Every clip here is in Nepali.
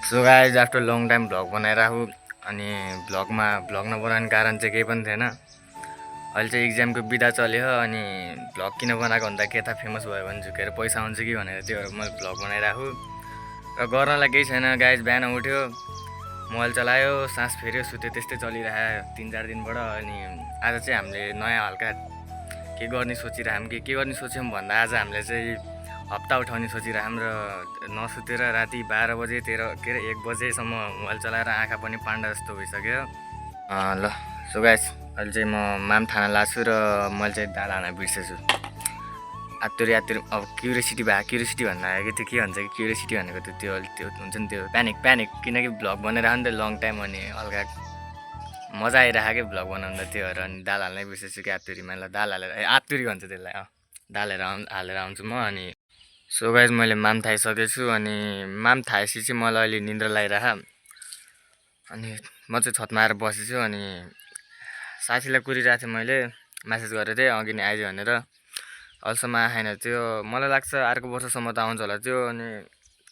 So guys after long time vlog बनाइराखु अनि भ्लग नबनाउने कारण चाहिँ केही पनि थिएन। अहिले चाहिँ इक्जामको बिदा चल्यो अनि भ्लग किन बनाएको भन्दा के थाहा फेमस भयो भने चाहिँ के अरे पैसा आउँछ कि भनेर त्यो मैले भ्लग बनाइराखु र गर्नलाई केही छैन। गाइज बिहान उठ्यो, मोबाइल चलायो, सास फेऱ्यो, सुत्यो, त्यस्तै चलिरहेको 3-4 दिनबाट। अनि आज चाहिँ हामीले नयाँ हल्का के गर्ने सोचिरहेछौँ के गर्ने सोच्यौँ भन्दा आज हामीले चाहिँ हप्ता उठाउने सोचिरहेछौँ र नसुतेर राति 12 बजे 1 बजेसम्म मोबाइल चलाएर आँखा पनि पाण्डा जस्तो भइसक्यो। ल सो गाइस अहिले चाहिँ म मामथाना लाग्छु र मैले चाहिँ दाल हाल्न बिर्सेछु। आत्तुरी अब क्युरियोसिटी भन्दा आयो कि त्यो के भन्छ कि क्युरियोसिटी भनेको त्यो हुन्छ नि, त्यो प्यानिक किनकि भ्लग बनाइरह नि त लङ टाइम अनि हल्का मजा आइरहेको कि भ्लग बनाउँदा, त्यो भएर अनि दाल हाल्नै बिर्सेछु कि आत्तुरीमा। ल दाल हालेर आत्तुरी भन्छ त्यसलाई, दाल हालेर आउँछु म। अनि सो गाइज मैले माम थाइसकेको छु अनि माम थाएपछि चाहिँ मलाई अहिले निन्द्रा लागिरह अनि म चाहिँ छतमा आएर बसेछु। अनि साथीलाई कुरिरहेको थिएँ, मैले म्यासेज गरेको थिएँ अघि नै आइज भनेर, अहिलेसम्म आएन। त्यो मलाई लाग्छ अर्को वर्षसम्म त आउँछ होला त्यो। अनि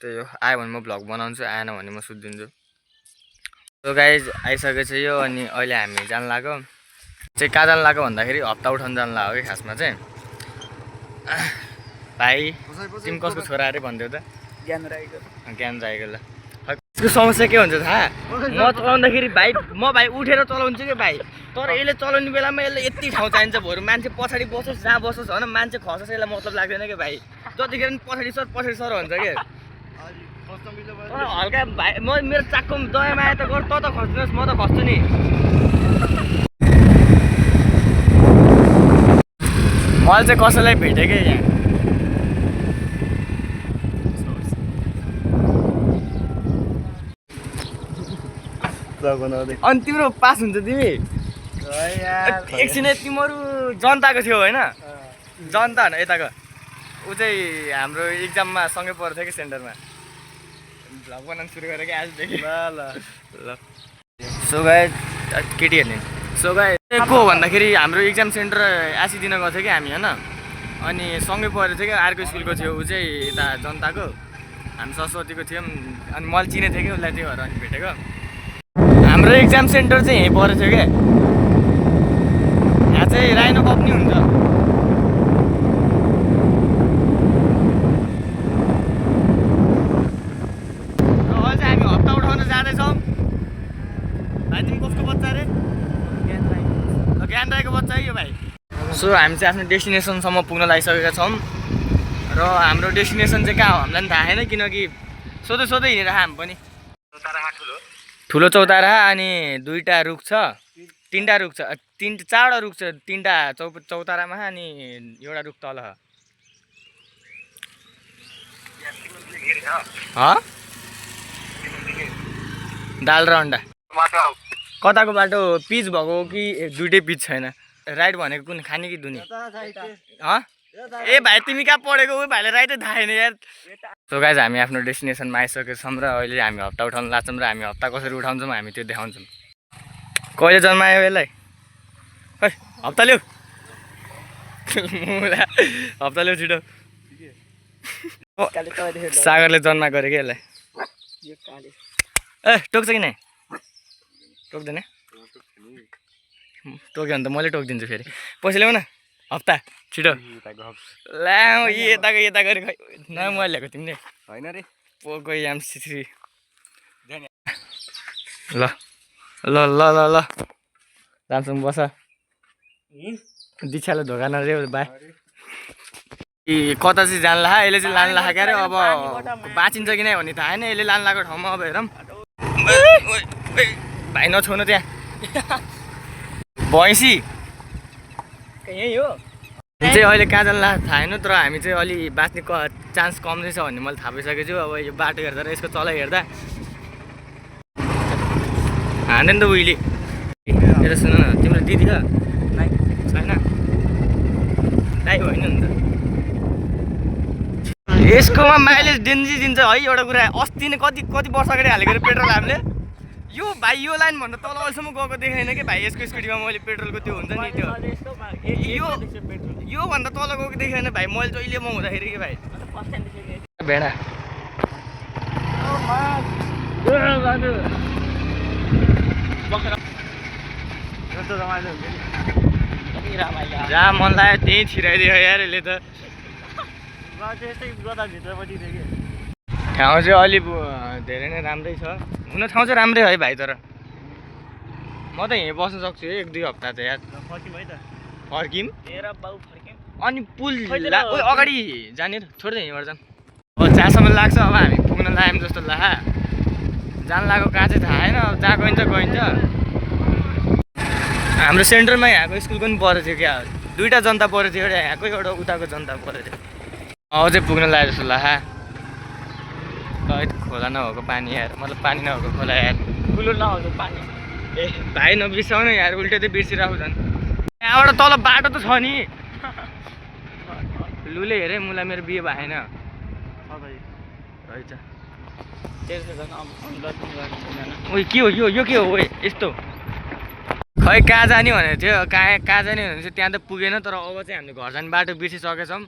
त्यो आयो भने म भ्लग बनाउँछु, आएन भने म सुत्दिन्छु। सो गाइज आइसकेको छ यो। अनि अहिले हामी जान लाग्यो चाहिँ कहाँ जान लाग्यो भन्दाखेरि हप्ता उठाउनु जान लाग्यो कि खासमा चाहिँ। भाइ तिमी कसको छोरा अरे भनिदेऊ त? ज्ञान राईको। ल यसको समस्या के हुन्छ थाहा? म चलाउँदाखेरि भाइ उठेर चलाउँछु कि भाइ, तर यसले चलाउने बेलामा यसले यति ठाउँ चाहिन्छ भोरु मान्छे पछाडि बसोस् जहाँ बसोस् होइन, मान्छे खसोस् यसलाई मतलब लाग्दैन कि भाइ। जतिखेर पनि पछाडि सर भन्छ कि हल्का भाइ। म मेरो चाकको दया माया त गर, त खस्दिनुहोस्, म त खस्छु नि। मैले चाहिँ कसैलाई भेटेँ कि यहाँ अनि तिम्रो पास हुन्छ तिमी एकछिन। तिमीहरू जनताको थियो होइन? जनता होइन यताको ऊ चाहिँ हाम्रो इक्जाममा सँगै परेको थियो कि सेन्टरमा। भ्लग बनाउनु सुरु गरेँ कि आजदेखि। ल सो गाइस केटीहरूले सो गाइस को भन्दाखेरि हाम्रो इक्जाम सेन्टर आसिदिन गएको थियो कि हामी होइन। अनि सँगै परेको थियो कि अर्को स्कुलको थियो ऊ चाहिँ यता जनताको, हामी सरस्वतीको थियौँ। अनि मैले चिनेको थिएँ कि उसलाई, त्यो भएर अनि भेटेको। हाम्रो इक्जाम सेन्टर चाहिँ यहीँ परेको थियो क्या। यहाँ चाहिँ राइनो कप नि हुन्छ। र अहिले चाहिँ हामी हप्ता उठाउन जाँदैछौँ। भाइ तिमी कसको बच्चा अरे? ज्ञान राईको बच्चा है यो भाइ। सो हामी चाहिँ आफ्नो डेस्टिनेसनसम्म पुग्न लागिसकेका छौँ र हाम्रो डेस्टिनेसन चाहिँ कहाँ हो हामीलाई पनि थाहा छैन, किनकि सोधै हिँडेर हामी पनि। ठुलो चौतारा अनि 2टा रुख छ, 3टा रुख छ, 4वटा रुख छ, 3टा चौतारामा अनि एउटा रुख तल छ। दाल र अन्डा। कताको बाटो पिच भएको कि दुइटै पिच छैन? राइट भनेको कुन, खाने कि दुनी? ए भाइ तिमी कहाँ पढेको? ऊ भाइलाई राइटै थाहा छैन यार। सो गाइज हामी आफ्नो डेस्टिनेसनमा आइसकेको छौँ र अहिले हामी हप्ता उठाउन लाग्छौँ र हामी हप्ता कसरी उठाउँछौँ हामी त्यो देखाउँछौँ। कहिले जन्मायो यसलाई? खै हप्ता ल्याऊ, हप्ता ल्याऊ छिटो। सागरले जन्मा गरे कि यसलाई। ए टोक्छ कि नै? टोक्दैन? टोक्यो भने त मैले टोकिदिन्छु फेरि। पैसा ल्याऊ न, हप्ता छिटो ल्याऊ। यता गरे खै नयाँ मोबाइल ल्याएको तिमीले? होइन रे, पोको M3। ल ल ल ल ल जान्छौँ, बस। दीक्षाले धोका नदियो भाइ। कता चाहिँ जान ला? यसले चाहिँ लान ला क्या अरे। अब बाँचिन्छ कि नै भन्ने थाहा छैन। यसले लान लगाएको ठाउँमा अब हेरौँ। भाइ नछोड्नु त्यहाँ भैँसी यही हो चाहिँ। अहिले कहाँ जान ला थाहा छैन, तर हामी चाहिँ अलि बाँच्ने चान्स कम रहेछ भन्ने मैले थाहा पाइसकेको छु। अब यो बाटो हेर्दा र यसको चलाइ हेर्दा हान्दैन त उहिले। एउटा सुन न, तिम्रो दिदी छ? छैन? दाइ होइन नि त। यसकोमा माइलेज डेन्जी दिन्छ है एउटा कुरा। अस्ति नै कति वर्ष अगाडि हालेको पेट्रोल हामीले। यो भाइ यो लाइनभन्दा तल अहिलेसम्म गएको देखेन कि भाइ। यसको स्पिडमा मैले पेट्रोलको त्यो हुन्छ नि त्यो, योभन्दा तल गएको देखेन भाइ मैले जहिले म हुँदाखेरि कि भाइ। भेडा जहाँ मन लाग्यो त्यहीँ छिराइदियो यार यसले त। ठाउँ चाहिँ अलि धेरै नै राम्रै छ, हुन ठाउँ चाहिँ राम्रै है भाइ, तर म त यहीँ बस्न सक्छु है 1-2 हप्ता त यार। फर्किम अनि पुल अगाडि जाने छोड्दै यहीँबाट जाऊँ। अब जहाँसम्म लाग्छ अब हामी पुग्न लाग्यौँ जस्तो लाग्यो। जान लागेको कहाँ चाहिँ थाहा छैन, अब जहाँ गइन्छ गइन्छ। हाम्रो सेन्टरमा यहाँको स्कुलको पनि परेको थियो क्या, 2टा जनता परेको थियो, एउटा यहाँको एउटा उताको जनता परेको थियो। अब चाहिँ पुग्न लाग्यो जस्तो लाग्यो। खोला नभएको पानी यार, मतलब पानी नभएको खोला यार, ठुलो नभएको पानी। ए भाइ नबिर्साउनु यार, उल्टै त बिर्सिरहेको झन्। यहाँबाट तल बाटो त छ नि। लुले हेरे मुला मेरो बिहे भएन रहेछ। ओइ के हो यो के हो? ओइ यस्तो खै कहाँ जाने भनेको थियो, कहाँ जाने भनेको थियो, त्यहाँ त पुगेन। तर अब चाहिँ हामीले घर जाने बाटो बिर्सिसकेछौँ।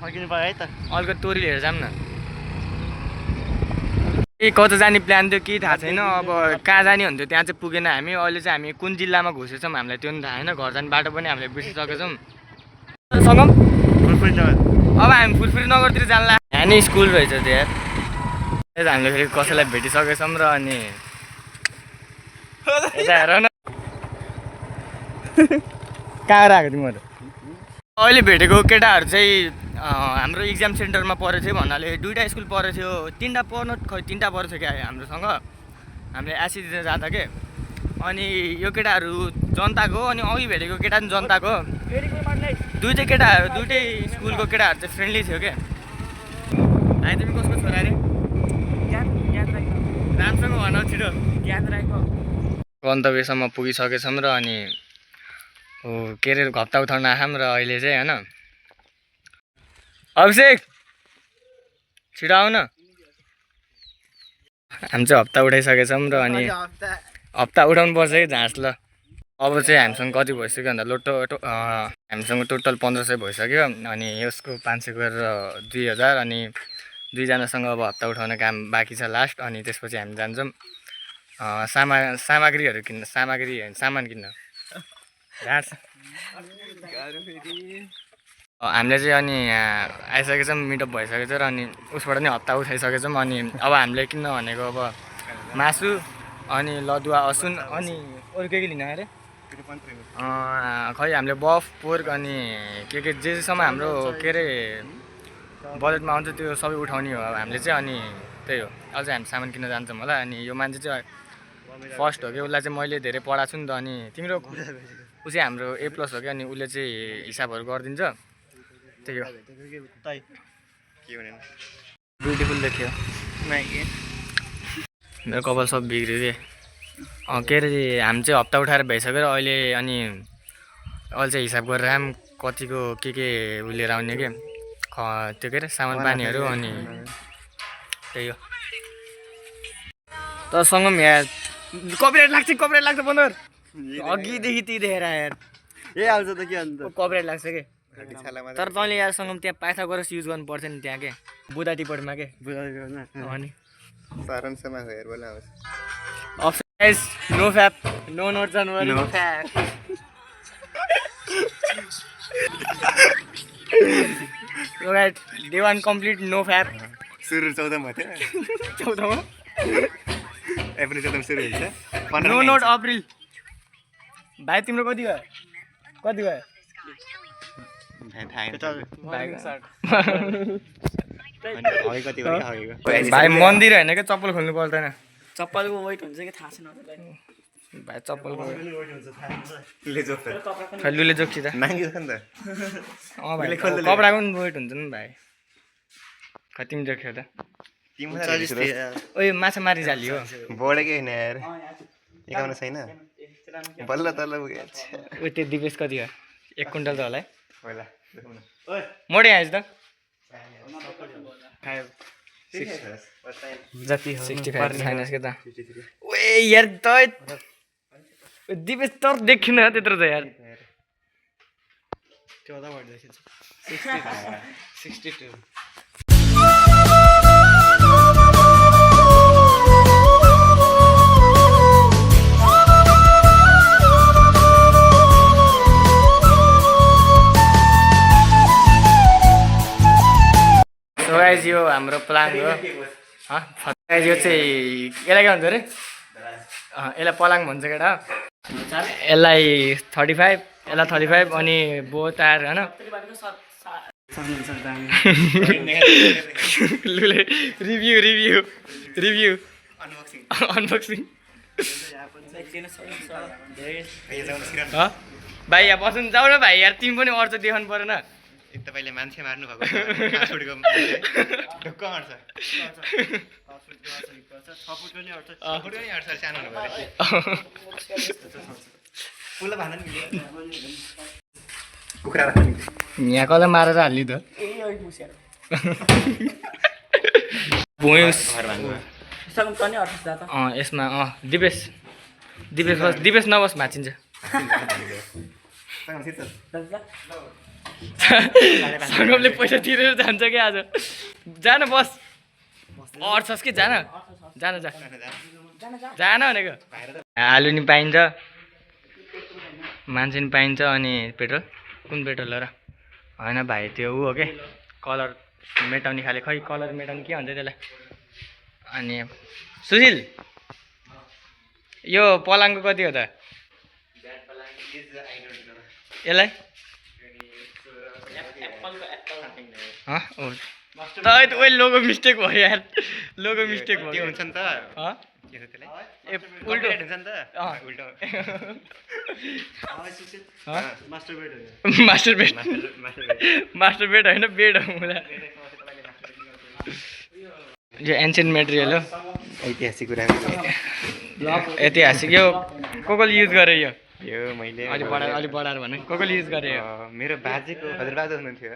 फर्किनु पर्यो है त। अलिकति तोरी लिएर जाऊँ न। ए कता जाने प्लान थियो कि थाहा छैन। अब कहाँ जाने भन्थ्यो, त्यहाँ चाहिँ पुगेन हामी। अहिले चाहिँ हामी कुन जिल्लामा घुसेछौँ हामीलाई त्यो पनि थाहा छैन। घर जाने बाटो पनि हामीले बिर्सिसकेछौँ। सँगम अब हामी फुलफुरी नगरतिर जान्ला। यहाँ नि स्कुल रहेछ त्यो यार। हामीले फेरि कसैलाई भेटिसकेछौँ र अनि यता हेर न कहाँ आएको तिमीहरू। अहिले भेटेको केटाहरू चाहिँ हाम्रो इक्जाम सेन्टरमा परेको थियो भन्नाले 2टा स्कुल परेको थियो, 3टा पर्नु खै 3टा परेको थियो क्या हाम्रोसँग। हामीले एसी दिएर जाँदा के। अनि यो केटाहरू जनताको, अनि अघि भेटेको केटा पनि जनताको। दुइटै स्कुलको केटाहरू चाहिँ फ्रेन्डली थियो क्या। अनि तिमी कसको छोरा रे? राम्रोसँग भन छिटो। गन्तव्यसम्म पुगिसकेछौँ र अनि के अरे घप्ता उठाउन आयौँ र अहिले चाहिँ होइन। अभिषेक छिटो आऊ न। हामी चाहिँ हप्ता उठाइसकेछौँ र अनि हप्ता उठाउनु पर्छ कि झाँस ल। अब चाहिँ हामीसँग कति भइसक्यो भन्दा हामीसँग टोटल 1500 भइसक्यो। अनि यसको 500 गरेर 2000। अनि 2जनासँग अब हप्ता उठाउने काम बाँकी छ लास्ट। अनि त्यसपछि हामी जान्छौँ सामग्रीहरू किन्न, सामान किन्न घाँस। हामीले चाहिँ अनि यहाँ आइसकेछौँ, मिटअप भइसकेको छ र अनि उसबाट नि हप्ता उठाइसकेछौँ। अनि अब हामीले किन्न भनेको अब मासु, अनि लदुवा असुन, अनि अरू के लिन अरे खै हामीले बफ पोर्क अनि के जेसम्म हाम्रो के अरे बजेटमा आउँछ त्यो सबै उठाउने हो अब हामीले चाहिँ। अनि त्यही हो, अझै हामी सामान किन्न जान्छौँ होला। अनि यो मान्छे चाहिँ फर्स्ट हो कि, उसलाई चाहिँ मैले धेरै पढाएको छु नि त। अनि तिम्रो ऊ चाहिँ हाम्रो A+ हो कि, अनि उसले चाहिँ हिसाबहरू गरिदिन्छ। त्यही हो। ब्युटिफुल देखियो मेरो कपाल सब बिग्रियो कि। के अरे हामी चाहिँ हप्ता उठाएर भइसक्यो र अहिले। अनि अहिले चाहिँ हिसाब गरेर आऊँ कतिको के उ लिएर आउने के त्यो के अरे सामान पानीहरू। अनि त्यही हो। तर सँगम यहाँ कपिराइट लाग्छ बन्दर अघिदेखि ती देखेर यार। ए आउँछ त के अन्त कपिराइट लाग्छ के। तर तैँले यार सँगम त्यहाँ पाइथागोरस युज गर्नु पर्थ्यो नि त्यहाँ के बुधा टिपोटमा के। अनि सारांशमा हेर बोला आउँछ। Option guys no fap, no nut January, no fap. So guys, day 1 complete, no fap. सुरु 14 मा थियो। 14 मा अप्रिल 14 सुरु हुन्छ। No note April. भाइ तिम्रो कति भयो? भाइ मन्दिर हैन के चप्पल खोल्नु पर्दैन। चप्पलको वेट हुन्छ कि थाहा छैन मलाई। भाइ चप्पलको ले जोक्छ। खल्लुले जोक्छि त। नाङ्गी छ नि त। भाइ कपडाको पनि वेट हुन्छ नि भाइ। खै तिमी जोख्यौ त। ओइ माछा मारी जाली हो। बढेकै हैन यार। एकाउन छैन। बल्ल तल्ल पुगे। ओ त्यो दिपेश कति हो? 1 क्विन्टल त होला है। होला। ओइ मोडे आइज त। जति 65 छैनस् के त। ओए यार त दिपेश तर देखिन त्यत्रो त यार। 14 बढ्दैछ। 62 पलाङ हो यो चाहिँ यसलाई के भन्छ अरे यसलाई पलाङ भन्छ केटा यसलाई 35 यसलाई 35 अनि बो टायर होइन रिभ्यू रिभ्यू रिभ्यू अनबक्सिङ भाइ यहाँ बस्नु जाऊ न भाइ यार तिमी पनि अर्थ देखाउनु परेन एक तपाईँले मान्छे मार्नु भएको छुटेको ढुक्क मार्छ सानो कुखुरा यहाँ कसलाई मारेर हाल्ने त यसमा दिपेश दिपेश बस दिपेश नबस भाँचिन्छ सङ्गमले पैसा तिरेर जान्छ क्या आज जान बस अड्छस् कि जान जान जा जान भनेको आलु नि पाइन्छ मान्छे नि पाइन्छ अनि पेट्रोल कुन पेट्रोल हो र होइन भाइ त्यो ऊ हो के कलर मेटाउने खाले खै कलर मेटाउने के भन्छ त्यसलाई अनि सुशील यो पलाङको कति हो त यसलाई ओइ लोगो मिस्टेक भयो यार लोगो मिस्टेक भयो त्यो हुन्छ नि त ए उल्टो हुन्छ नि त उल्टो मास्टर बेड मास्टर बेड होइन बेड हो मलाई यो एन्सियन्ट मेटेरियल हो ऐतिहासिक कुरा ऐतिहासिक यो कसले युज गरे यो मैले अलि बढाएर भने कसले युज गरे यो मेरो बाजेको हजुरबाजे हुनुहुन्थ्यो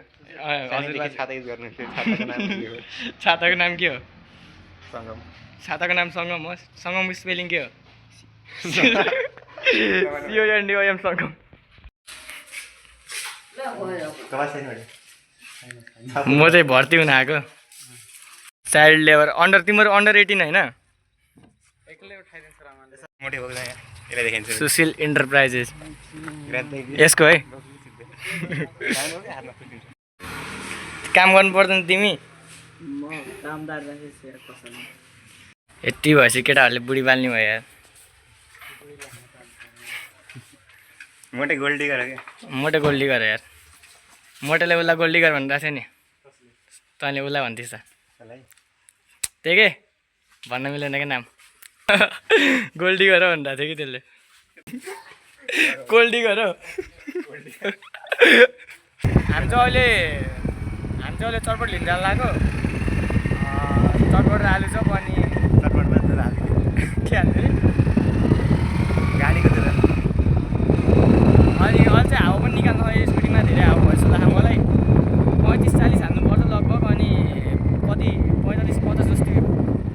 छाता युज गर्नुहुन्थ्यो छाताको नाम के हो सङ्गम छाताको नाम सङ्गम हो सङ्गमको स्पेलिङ के हो CONDOM सङ्गम म चाहिँ भर्ती हुन आएको चाइल्ड लेबर तिम्रो अन्डर 18 होइन सुशील इन्टरप्राइजेस यसको है काम गर्नु पर्दैन तिमी यति भएपछि केटाहरूले बुढी बाल्ने भयो यार मोटे गोल्डी गर मोटे गोल्डी गर यार मोटेले उसलाई गोल्डी गर भनिरहेको थियो नि तैँले उसलाई भन्थिस् त्यही के भन्न मिलेन क्या नाम गोल्डी गर भनिरहेको थियो कि त्यसले गोल्डी गर हामी चाहिँ अहिले चटपट लिन जानु लाग्यो चटपट र आलु चप अनि चटपटमा दुध हाल्यो के हाल्नु अरे गाडीको दुध अनि अहिले चाहिँ हावा पनि निकाल्नु स्कुटीमा धेरै हावा भयो जस्तो लाग्छ मलाई 35-40 हाल्नुपर्छ लगभग अनि कति 45-50 जस्तो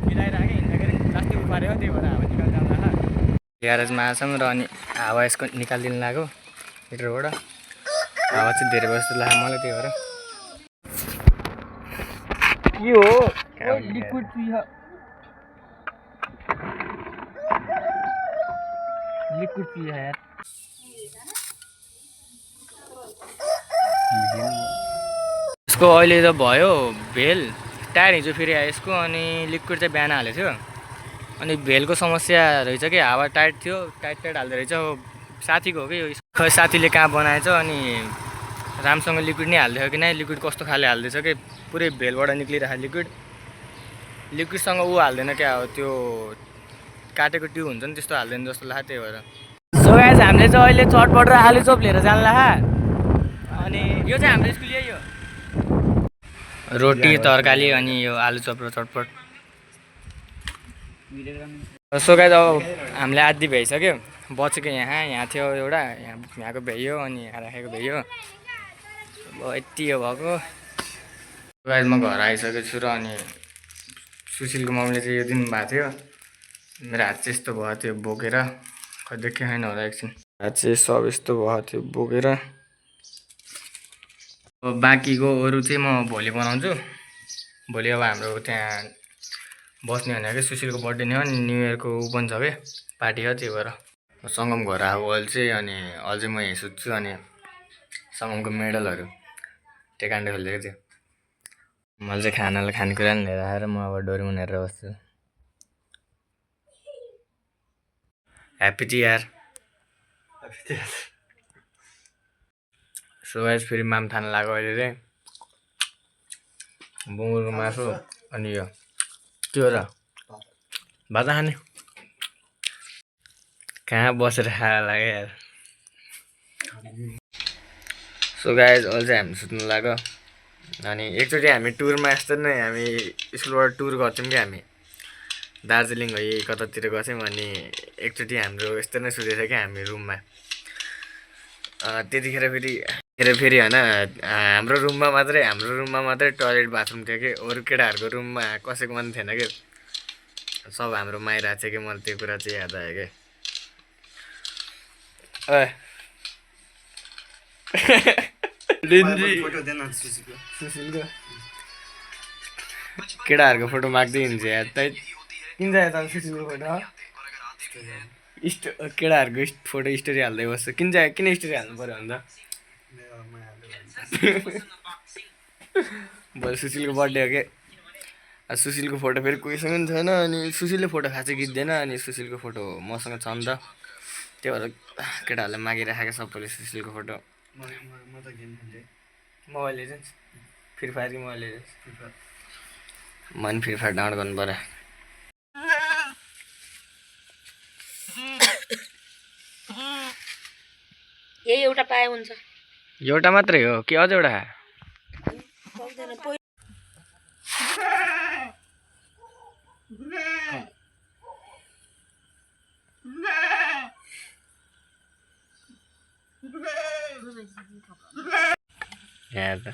मिलाइराखेँ हिँड्दाखेरि लास्टै उफाऱ्यो त्यही भएर हावा निकाल्नु जाँदा ग्यारेजमा आएछौँ र अनि हावा यसको निकालिदिनु लाग्यो हिटरबाट हावा चाहिँ धेरै भयो जस्तो लाग्यो मलाई त्यही भएर के हो लिक्विड पिया यार यसको अहिले त भयो भेल टायर हिजो फेरि आयो यसको अनि लिक्विड चाहिँ बिहान हालेको थियो अनि भेलको समस्या रहेछ कि हावा टाइट थियो टाइट हाल्दो रहेछ साथीको हो कि यो खै साथीले कहाँ बनाएछ अनि राम्रोसँग लिक्विड नै हाल्दैछ कि नै लिक्विड कस्तो खाले हाल्दैछ कि पुरै भेलबाट निक्लिरहेको लिक्विडसँग ऊ हाल्दैन क्या हो त्यो काटेको ट्युब हुन्छ नि त्यस्तो हाल्दैन जस्तो लाग्छ त्यही भएर सो गाइस हामीले चाहिँ अहिले चटपट र आलु चप लिएर जानु लाग्यो अनि यो चाहिँ हाम्रो स्कुल यही हो रोटी तरकारी अनि यो आलु चप र चटपट सो गाइस अब हामीले आदि भइसक्यो बचेको यहाँ थियो एउटा यहाँको भ्याइयो अनि यहाँ राखेको भ्याइयो अब यति हो भएको गाइस म घर आइसकेको छु र अनि सुशीलको मम्मीले चाहिँ यो दिनु भएको थियो मेरो हात चाहिँ यस्तो भएको थियो बोकेर खै देखेँ छैन होला एकछिन हात चाहिँ सब यस्तो भएको थियो बोकेर अब बाँकीको अरू चाहिँ म भोलि बनाउँछु भोलि अब हाम्रो त्यहाँ बस्ने भनेको सुशीलको बर्थडे नै हो अनि न्यु इयरको ऊ पनि छ क्या पार्टी हो त्यही भएर सङ्गम घर आएको अहिले चाहिँ अनि अझै म यहीँ सुत्छु अनि सङ्गमको मेडलहरू टेकान्डे खोलिदिएको थियो मैले चाहिँ खानेकुरा नि लिएर आएर म अब डोरेमोन हेरेर बस्छु। Happy tier. सो गाइस फेरि माम थान लाग्यो अहिले चाहिँ बुङ्गुरको मासु अनि यो त्यो र भात खाने कहाँ बसेर खाएर लाग्यो यार। सो गाइस अहिले चाहिँ हामी सुत्नु लाग्यो अनि एकचोटि हामी टुरमा यस्तो नै हामी स्कुलबाट टुर गर्थ्यौँ कि हामी दार्जिलिङ है कतातिर गर्थ्यौँ अनि एकचोटि हाम्रो यस्तो नै सुतेको थियो कि हामी रुममा त्यतिखेर फेरि होइन हाम्रो रुममा मात्रै टोयलेट बाथरुम थियो कि अरू केटाहरूको रुममा कसैको पनि थिएन कि सब हाम्रो माइरहेको थियो कि मलाई त्यो कुरा चाहिँ याद आयो कि केटाहरूको फोटो माग्दै हिँड्छ यार तै किन चाहियो त सुशीलको फोटो केटाहरूको फोटो स्टोरी हाल्दै बस्छ किन स्टोरी हाल्नु पऱ्यो भन्दा भोलि सुशीलको बर्थडे हो कि सुशीलको फोटो फेरि कोहीसँग पनि छैन अनि सुशीलले फोटो खाँच्चै खिच्दैन अनि सुशीलको फोटो मसँग छ नि त त्यो भएर केटाहरूले मागिराखेको सबैले सुशीलको photo mobile legends free fire कि मोबाइल लिजेन्ड्स मन फ्री फायर डाउनलोड गर्नु पऱ्यो यही एउटा पाए हुन्छ एउटा मात्रै हो कि अझ एउटा यहाँ त